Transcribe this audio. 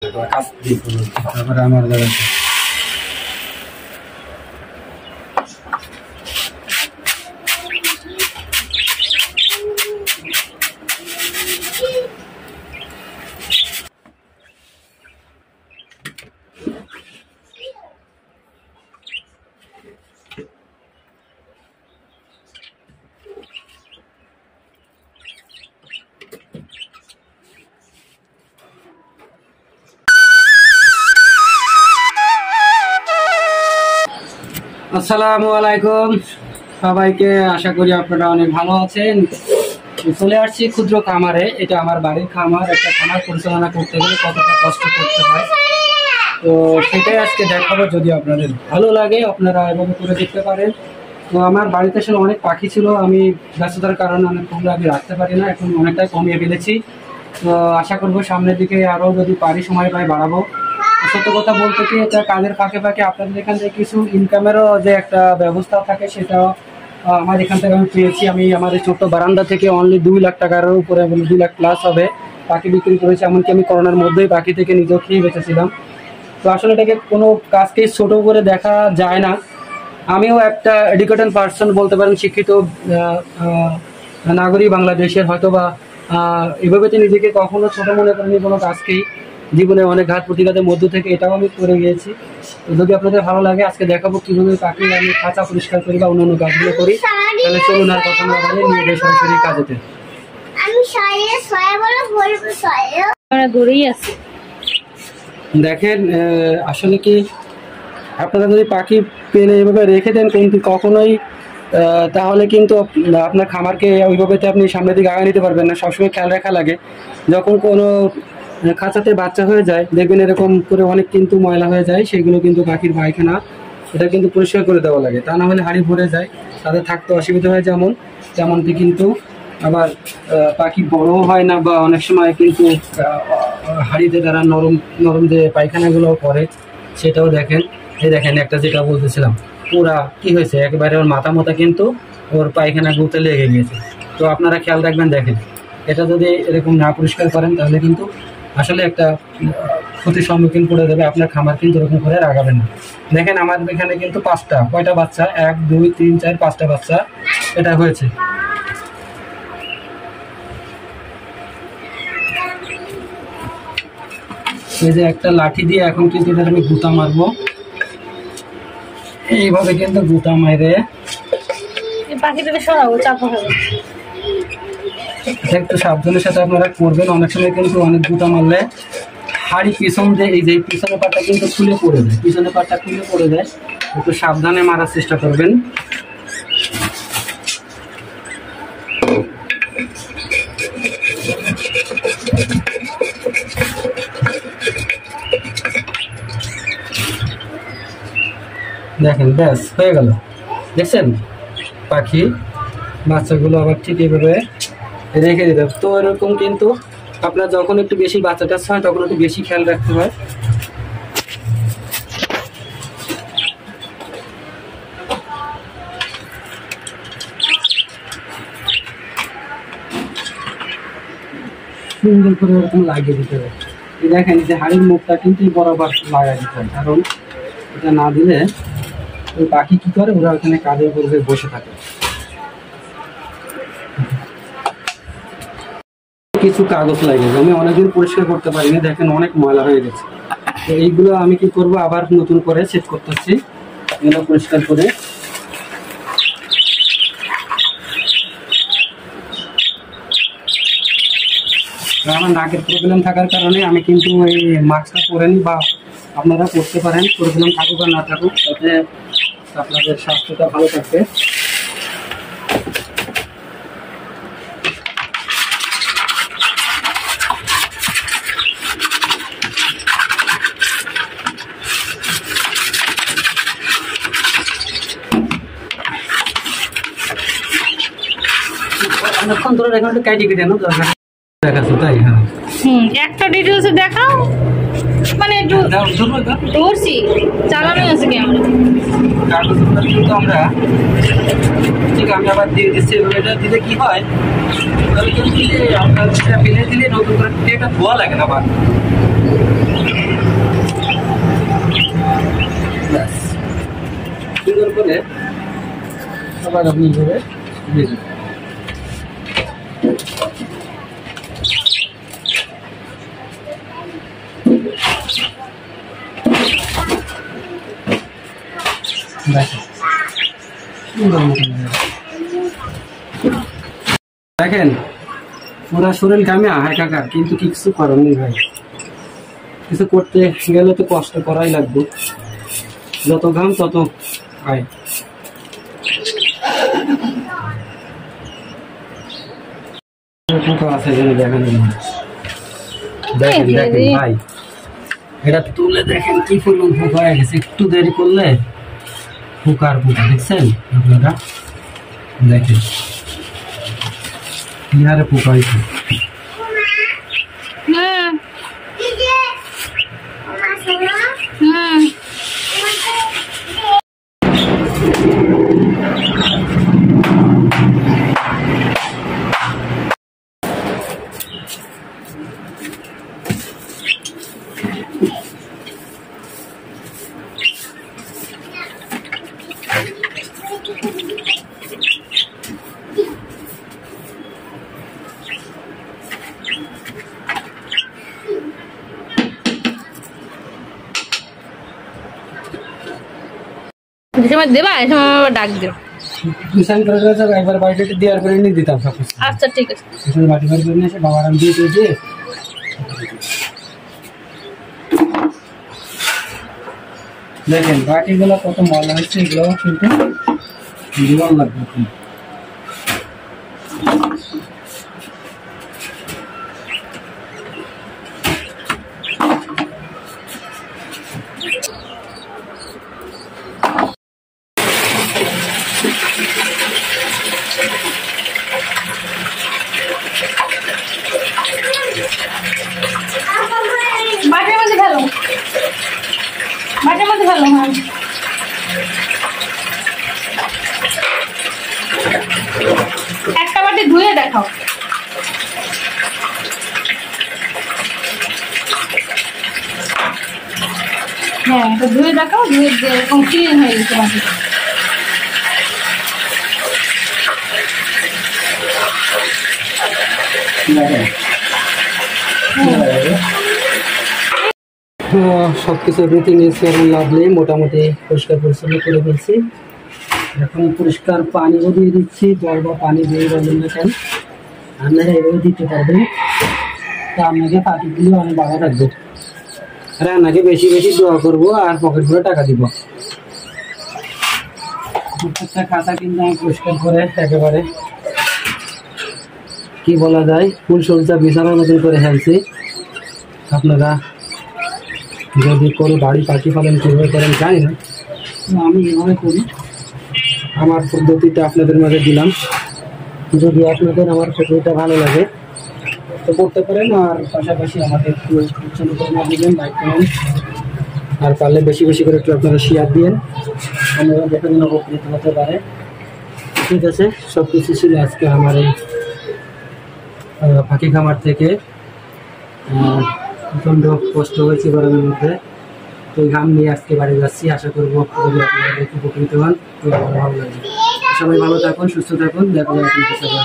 তারপরে আমার আসসালামু আলাইকুম সবাইকে, আশা করি আপনারা অনেক ভালো আছেন। চলে আসছি ক্ষুদ্র খামারে। এটা আমার বাড়ির খামার। একটা খামার পরিচালনা করতে গেলে কতটা কষ্ট করতে হয়, তো সেটাই আজকে দেখাবো। যদি আপনাদের ভালো লাগে আপনারা এভাবে করে দেখতে পারেন। তো আমার বাড়িতে আসলে অনেক পাখি ছিল, আমি ব্যস্ততার কারণে অনেকগুলো আমি রাখতে পারি না, এখন অনেকটাই কমিয়ে ফেলেছি। তো আশা করবো সামনের দিকে আরও যদি পারি সময় পাই বাড়াবো। সত্য কথা বলতে কি, এটা কাজের ফাঁকে ফাঁকে আপনাদের এখান থেকে কিছু ইনকামেরও যে একটা ব্যবস্থা থাকে, সেটাও আমার এখান থেকে আমি পেয়েছি। আমি আমার এই ছোট্ট বারান্দা থেকে অনলি 2 লাখ টাকার উপরে, 2 লাখ প্লাস হবে পাখি বিক্রি করেছি। এমনকি আমি করোনার মধ্যেই পাখি থেকে নিজেও খেয়ে বেঁচেছিলাম। তো আসলে এটাকে কোনো কাজকে ছোটো করে দেখা যায় না। আমিও একটা এডুকেটেড পার্সন বলতে পারেন, শিক্ষিত নাগরিক বাংলাদেশের, হয়তো বা এভাবে তো নিজেকে কখনো ছোটো মনে করিনি কোনো কাজকেই। জীবনে অনেক ঘাত প্রতিঘাতের মধ্য থেকে এটাও আমি করে গিয়েছি। তো যদি আপনাদের ভালো লাগে আজকে দেখাবো কীভাবে পাখি আমি খাঁচা পরিষ্কার করি বা অন্যান্য কাজগুলো করি। তাহলে চলুন আর কথা না বলে নিয়ে যাই সরাসরি কাজেতে। দেখেন আসলে কি, আপনারা যদি পাখি পেলে এভাবে রেখে দেন কিন্তু কখনোই তাহলে কিন্তু আপনার খামারকে ওইভাবে আপনি সামনের দিকে আগে নিতে পারবেন না। সবসময় খেয়াল রাখা লাগে, যখন কোনো খাঁচাতে বাচ্চা হয়ে যায় দেখবেন এরকম করে অনেক কিন্তু ময়লা হয়ে যায়, সেগুলো কিন্তু পাখির পায়খানা, এটা কিন্তু পরিষ্কার করে দেওয়া লাগে। তা না হলে হাঁড়ি ভরে যায়, তাদের থাকতে অসুবিধা হয়। যেমনটি কিন্তু আবার পাখি বড়ও হয় না, বা অনেক সময় কিন্তু হাঁড়িতে তারা নরম নরম যে পায়খানাগুলো করে সেটাও দেখেন। এই দেখেন একটা যেটা বলতেছিলাম, পুরা কি হয়েছে, একেবারে ওর মাথা কিন্তু ওর পায়খানা গুঁতে লেগে গিয়েছে। তো আপনারা খেয়াল রাখবেন। দেখেন এটা যদি এরকম না পরিষ্কার করেন তাহলে কিন্তু আসলে একটা ক্ষতির সম্মুখীন করে দেবে। আপনার খামার কিন্তু এরকম করে রাখাবেন না। দেখেন আমার এখানে কিন্তু কয়টা বাচ্চা, 1 2 3 4 5টা বাচ্চা এটা হয়েছে। এই যে একটা লাঠি দিয়ে এখন কিন্তু এটা আমি গুঁতা মারবো। এইভাবে কিন্তু গুঁতা মারে পাখিটাকে সরাবো, চাপ হবে। একটু সাবধানের সাথে আপনারা করবেন। অনেক সময় কিন্তু অনেক গুঁতা মারলে হাড়ি পিছন দিয়ে এই যে পিছনের পাটটা কিন্তু খুলে পড়ে যায়, পিছনের পাটটা খুলে পড়ে যায়। একটু সাবধানে মারার চেষ্টা করবেন। দেখেন ব্যাস হয়ে গেল। দেখছেন পাখি বাচ্চাগুলো আবার ঠিক এইভাবে রেখে দিতে হবে। তো এরকম কিন্তু আপনার যখন একটু বেশি বাচ্চা টাচ্চা হয় তখন একটু বেশি খেয়াল রাখতে হয়। সুন্দর করে এরকম লাগিয়ে দিতে হবে। দেখেন যে হাড়ির মুখটা কিন্তু বরাবর লাগাই দিতে হয়, কারণ এটা না দিলে ওই পাখি কি করে, ওরা ওখানে কাজের উপরে বসে থাকে। কিছু কাগজ লাগে, আমি অনেকদিন পরিষ্কার করতে পারিনি, দেখেন অনেক ময়লা হয়ে গেছে। তো এইগুলো আমি কি করব, আবার নতুন করে সেট করতেছি এগুলো পরিষ্কার করে। আমার নাকের প্রবলেম থাকার কারণে আমি কিন্তু এই মাস্কটা পরেনি, বা আপনারা করতে পারেন, প্রবলেম থাকুক আর না থাকুক, তাতে আপনাদের স্বাস্থ্যটা ভালো থাকবে। অনেকক্ষণ ধরে এখন একটু কাটি কেটে দরকার দেখাচ্ছ, তাই? হ্যাঁ একটা ডিটেলসে দেখাও, মানে একটু দাও ধরো দাও ধরছি, চালানোই আছে ক্যামেরা। কাগজগুলো কিন্তু আমরা ঠিক আমি আবার দিয়ে দিচ্ছি। এটা দিলে কি হয়, তাহলে কিন্তু এই যে আপনার সেটা ফেলে দিলে নতুন করে এটা ধোয়া লাগে না আবার। ব্যাস, সুন্দর করে আবার আপনি এইভাবে দিয়ে দিন। দেখেন পুরা শরীর ঘামে একাকার, কিন্তু কিছু করার নেই ভাই। কিছু করতে গেলে তো কষ্ট করাই লাগবে, যত ঘাম তত ভাই। আছে দেখেন দেখেন দেখেন ভাই, এটা তুলে দেখেন কি পরিমাণ পোকা হয়ে গেছে। একটু দেরি করলে পোকার পোকা, দেখছেন আপনারা, দেখেন কি হারে পোকা হয়েছে। দেবা ডাক দিও। একবার বাড়িতে দেওয়ার পরে নিয়ে দিতাম সব কিছু। আচ্ছা ঠিক আছে, বাড়ি বাড়ি করে নিয়ে এসে বাবার আমি দিয়ে দিয়ে দেখেন বাটিগুলো কত ময়লা হচ্ছে, এগুলো কিন্তু জল লাগবে। বাটির মধ্যে ফেলো, বাটির মধ্যে ফেলো। হ্যাঁ একটা বাটি ধুয়ে দেখাও। হ্যাঁ এটা ধুয়ে দেখাও, ধুয়ে এরকম ক্লিন হয়ে গেছে বাটি। সবকিছু এভরিথিং ইজ লাভলি, মোটামুটি পরিষ্কার পরিচ্ছন্ন করে ফেলছি। এখন পরিষ্কার পানিও দিয়ে দিচ্ছি, জল বা পানি দিয়ে বলবেন না কেন, আপনারা এভাবে দিতে পারবেন। তো আপনাকে পাখিগুলো অনেক ভালো থাকবে, রান্নাকে বেশি বেশি দোয়া করবো আর পকেট ভরে টাকা দিব। প্রত্যেকটা খাতা কিন্তু আমি পরিষ্কার করে একেবারে কি বলা যায় ফুল সজ্জা বিছানার মতন করে ফেলছি। আপনারা যদি কোনো বাড়ি পাখি পালন কীভাবে করেন জানি না, আমি এভাবে করি। আমার পদ্ধতিটা আপনাদের মাঝে দিলাম, যদি আপনাদের আমার পদ্ধতিটা ভালো লাগে তো করতে পারেন। আর পাশাপাশি আমাকে একটু উৎসাহ করে দিবেন, লাইক করেন, আর পারলে বেশি বেশি করে একটু আপনারা শেয়ার দিন, আপনারা দেখে যেন উপকৃত হতে পারে। ঠিক আছে, সব কিছু ছিল আজকে আমার এই পাখি খামার থেকে। প্রচণ্ড কষ্ট হয়েছে গরমের মধ্যে, তো এই ঘাম নিয়ে আজকে বাড়ি যাচ্ছি। আশা করবো যদি আপনারা দেখে উপকৃত হন তো ভালো লাগবে। সবাই ভালো থাকুন, সুস্থ থাকুন, দেখা যায় আপনাদের সাথে।